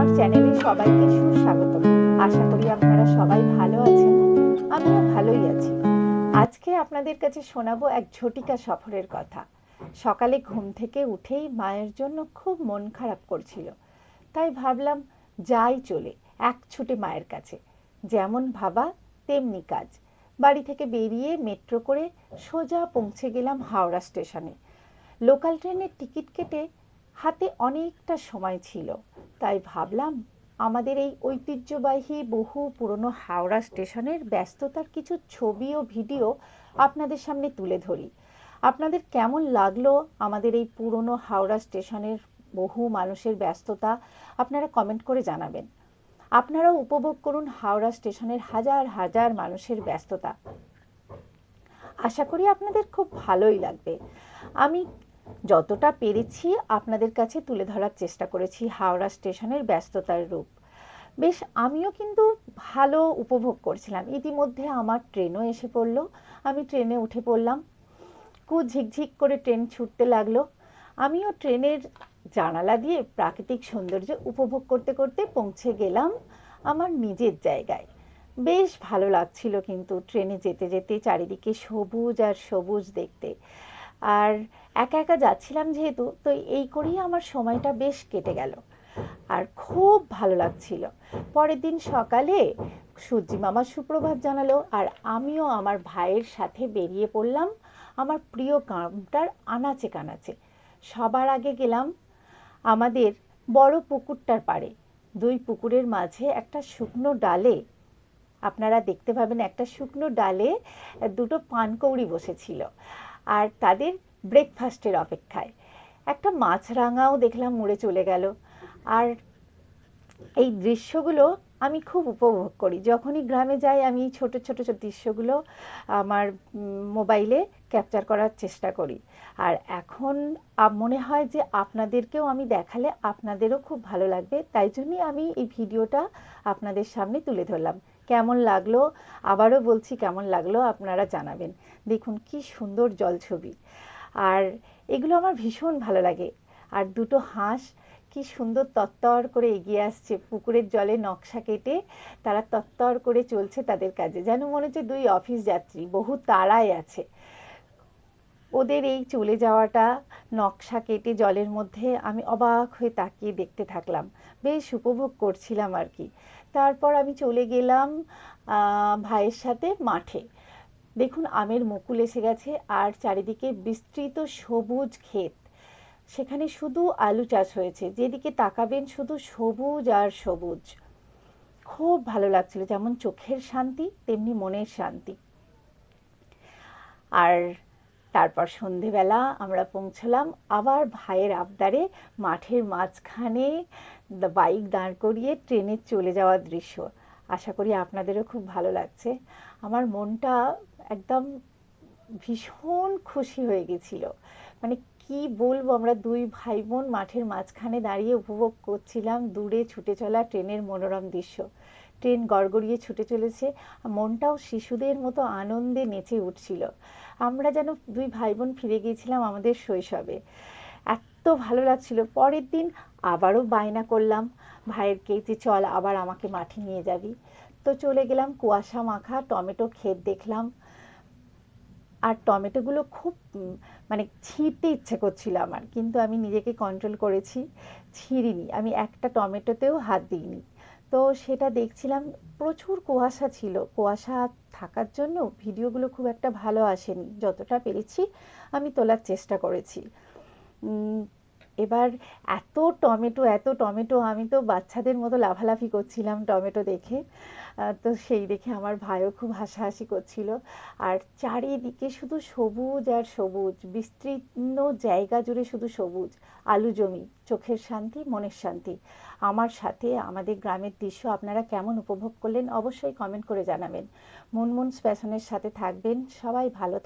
আমার চ্যানেলে সবাইকে সুস্বাগত। আশা করি আপনারা সবাই ভালো আছেন। আমিও ভালোই আছি। আজকে আপনাদের কাছে শোনাবো এক ঝটিকা সফরের কথা। সকালে ঘুম থেকে উঠেই মায়ের জন্য খুব মন খারাপ করছিল। তাই ভাবলাম যাই চলে এক ছুটে মায়ের কাছে। যেমন ভাবা তেমনি কাজ। বাড়ি থেকে বেরিয়ে মেট্রো করে সোজা পৌঁছে গেলাম হাওড়া স্টেশনে। লোকাল ট্রেনের টিকিট কেটে হাতে অনেকটা সময় ছিল, তাই ভাবলাম আমাদের এই ঐতিহ্যবাহী বহু পুরনো হাওড়া স্টেশনের ব্যস্ততার কিছু ছবি ও ভিডিও আপনাদের সামনে তুলে ধরি। আপনাদের কেমন লাগলো আমাদের এই পুরনো হাওড়া স্টেশনের বহু মানুষের ব্যস্ততা, আপনারা কমেন্ট করে জানাবেন। আপনারাও উপভোগ করুন হাওড়া স্টেশনের হাজার হাজার মানুষের ব্যস্ততা। আশা করি আপনাদের খুব ভালোই লাগবে। আমি যতটা পেরেছি আপনাদের কাছে তুলে ধরার চেষ্টা করেছি হাওড়া স্টেশনের ব্যস্ততার রূপ। বেশ আমিও কিন্তু ভালো উপভোগ করছিলাম। ইতিমধ্যে আমার ট্রেনও এসে পড়লো। আমি ট্রেনে উঠে পড়লাম। ঝিকঝিক করে ট্রেন ছুটতে লাগলো। আমিও ট্রেনের জানালা দিয়ে প্রাকৃতিক সৌন্দর্য উপভোগ করতে করতে পৌঁছে গেলাম আমার নিজের জায়গায়। বেশ ভালো লাগছিল কিন্তু ট্রেনে যেতে যেতে চারিদিকে সবুজ আর সবুজ দেখতে। আর একা একা যাচ্ছিলাম যেহেতু, তো এই করেই আমার সময়টা বেশ কেটে গেল আর খুব ভালো লাগছিল। পরের দিন সকালে সূর্যি মামা সুপ্রভাত জানালো আর আমিও আমার ভাইয়ের সাথে বেরিয়ে পড়লাম আমার প্রিয় গ্রামটার আনাচে কানাচে। সবার আগে গেলাম আমাদের বড় পুকুরটার পাড়ে। দুই পুকুরের মাঝে একটা শুকনো ডালে, আপনারা দেখতে পাবেন একটা শুকনো ডালে দুটো পানকৌড়ি বসেছিল আর তাদের ব্রেকফাস্টের অপেক্ষায়। একটা মাছরাঙাও দেখলাম উড়ে চলে গেল। আর এই দৃশ্যগুলো আমি খুব উপভোগ করি। যখনই গ্রামে যাই আমি ছোট ছোট দৃশ্যগুলো আমার মোবাইলে ক্যাপচার করার চেষ্টা করি। আর এখন মনে হয় যে আপনাদেরকেও আমি দেখালে আপনাদেরও খুব ভালো লাগবে, তাই জন্যই আমি এই ভিডিওটা আপনাদের সামনে তুলে ধরলাম। কেমন লাগলো আবারও বলছি, কেমন লাগলো আপনারা জানাবেন। দেখুন কি সুন্দর জলছবি, আর এগুলো আমার ভীষণ ভালো লাগে। আর দুটো হাঁস কি সুন্দর তত্তর করে এগিয়ে আসছে, পুকুরের জলে নকশা কেটে তারা তত্তর করে চলছে তাদের কাজে, যেন মনে হচ্ছে দুই অফিস যাত্রী বহু তাড়ায় আছে। ওদের এই চলে যাওয়াটা নকশা কেটে জলের মধ্যে আমি অবাক হয়ে তাকিয়ে দেখতে থাকলাম, বেশ উপভোগ করছিলাম আর কি। তারপর আমি চলে গেলাম ভাইয়ের সাথে মাঠে। দেখুন আমের মুকুল এসে গেছে আর চারিদিকে বিস্তৃত সবুজ ক্ষেত। সেখানে শুধু আলু চাষ হয়েছে, যেদিকে তাকাবেন শুধু সবুজ আর সবুজ। খুব ভালো লাগছিল, যেমন চোখের শান্তি তেমনি মনের শান্তি। আর তারপর সন্ধেবেলা আমরা পৌঁছলাম আবার ভাইয়ের আবদারে মাঠের মাঝখানে বাইক দাঁড় করিয়ে ট্রেনে চলে যাওয়ার দৃশ্য। আশা করি আপনাদেরও খুব ভালো লাগছে। আমার মনটা একদম ভীষণ খুশি হয়ে গেছিল। মানে কি বলবো, আমরা দুই ভাই বোন মাঠের মাঝখানে দাঁড়িয়ে উপভোগ করছিলাম দূরে ছুটে চলা ট্রেনের মনোরম দৃশ্য। ট্রেন গড়গড়িয়ে ছুটে চলেছে, মনটাও শিশুদের মতো আনন্দে নেচে উঠছিল। আমরা যেন দুই ভাই বোন ফিরে গিয়েছিলাম আমাদের শৈশবে। এত ভালো লাগছিল। পরের দিন আবারও বায়না করলাম ভাইয়েরকে যে চল আবার আমাকে মাঠে নিয়ে যাবি। তো চলে গেলাম, কুয়াশা মাখা টমেটো ক্ষেত দেখলাম। আর টমেটোগুলো খুব মানে ছিঁড়তে ইচ্ছে করছিল আমার, কিন্তু আমি নিজেকে কন্ট্রোল করেছি, ছিঁড়িনি। আমি একটা টমেটোতেও হাত দিইনি। তো সেটা দেখছিলাম, প্রচুর কুয়াশা ছিল। কুয়াশা থাকার জন্য ভিডিওগুলো খুব একটা ভালো আসেনি, যতটা পেরেছি আমি তোলার চেষ্টা করেছি। এবার এত টমেটো এত টমেটো, আমি তো বাচ্চাদের মতো লাফালাফি করছিলাম টমেটো দেখে। তো সেই দেখে আমার ভাইও খুব হাসাহাসি করছিল। আর চারিদিকে শুধু সবুজ আর সবুজ, বিস্তীর্ণ জায়গা জুড়ে শুধু সবুজ। আলু জমি, চোখের শান্তি মনের শান্তি। আমার সাথে আমাদের গ্রামের দৃশ্য আপনারা কেমন উপভোগ করলেন অবশ্যই কমেন্ট করে জানাবেন। মুনমুনস ফ্যাশনের সাথে থাকবেন। সবাই ভালো